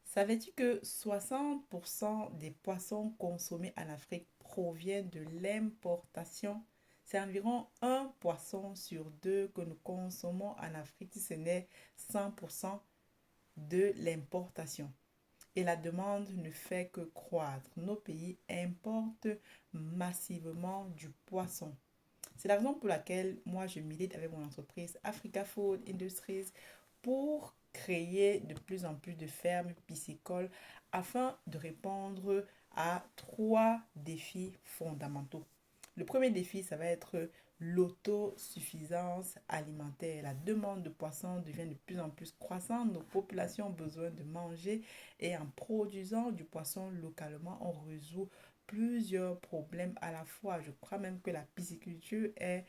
Savais-tu que 60% des poissons consommés en Afrique proviennent de l'importation? C'est environ un poisson sur deux que nous consommons en Afrique, si ce n'est 100% de l'importation. Et la demande ne fait que croître. Nos pays importent massivement du poisson. C'est la raison pour laquelle moi je milite avec mon entreprise Africa Food Industries pour créer de plus en plus de fermes piscicoles afin de répondre à trois défis fondamentaux. Le premier défi, ça va être l'autosuffisance alimentaire. La demande de poissons devient de plus en plus croissante. Nos populations ont besoin de manger et en produisant du poisson localement, on résout plusieurs problèmes à la fois. Je crois même que la pisciculture est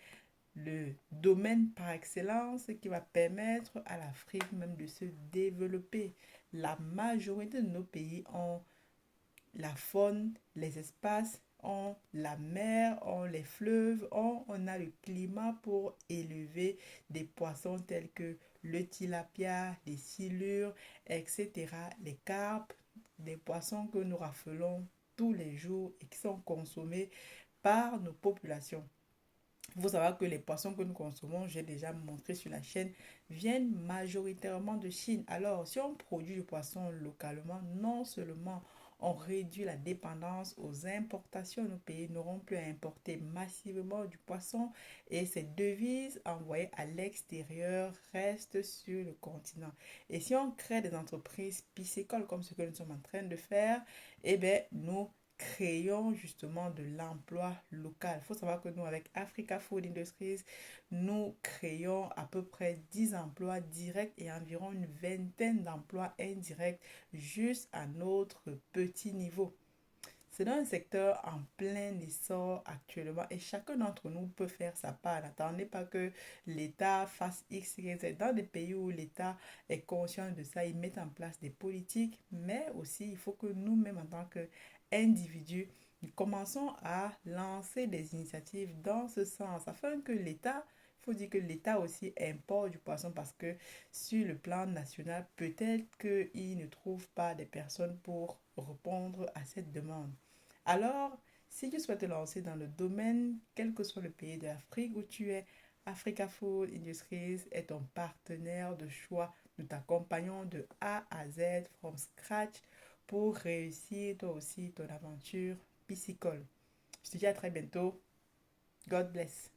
le domaine par excellence qui va permettre à l'Afrique même de se développer. La majorité de nos pays ont la faune, les espaces, ont la mer, ont les fleuves, on a le climat pour élever des poissons tels que le tilapia, les silures, etc. Les carpes, des poissons que nous raffolons tous les jours et qui sont consommés par nos populations. Il faut savoir que les poissons que nous consommons, j'ai déjà montré sur la chaîne, viennent majoritairement de Chine. Alors, si on produit du poisson localement, non seulement on réduit la dépendance aux importations, nos pays n'auront plus à importer massivement du poisson et ces devises envoyées à l'extérieur restent sur le continent. Et si on crée des entreprises piscicoles comme ce que nous sommes en train de faire, eh bien, nous créons justement de l'emploi local. Il faut savoir que nous, avec Africa Food Industries, nous créons à peu près 10 emplois directs et environ une vingtaine d'emplois indirects juste à notre petit niveau. C'est dans un secteur en plein essor actuellement et chacun d'entre nous peut faire sa part. N'attendez pas que l'État fasse X, Y, Z. Dans des pays où l'État est conscient de ça, ils mettent en place des politiques, mais aussi il faut que nous-mêmes en tant qu'individus, nous commençons à lancer des initiatives dans ce sens afin que l'État, il faut dire que l'État aussi importe du poisson parce que sur le plan national, peut-être qu'il ne trouve pas des personnes pour répondre à cette demande. Alors, si tu souhaites te lancer dans le domaine, quel que soit le pays d'Afrique où tu es, Africa Food Industries est ton partenaire de choix. Nous t'accompagnons de A à Z, from scratch, pour réussir toi aussi ton aventure piscicole. Je te dis à très bientôt. God bless.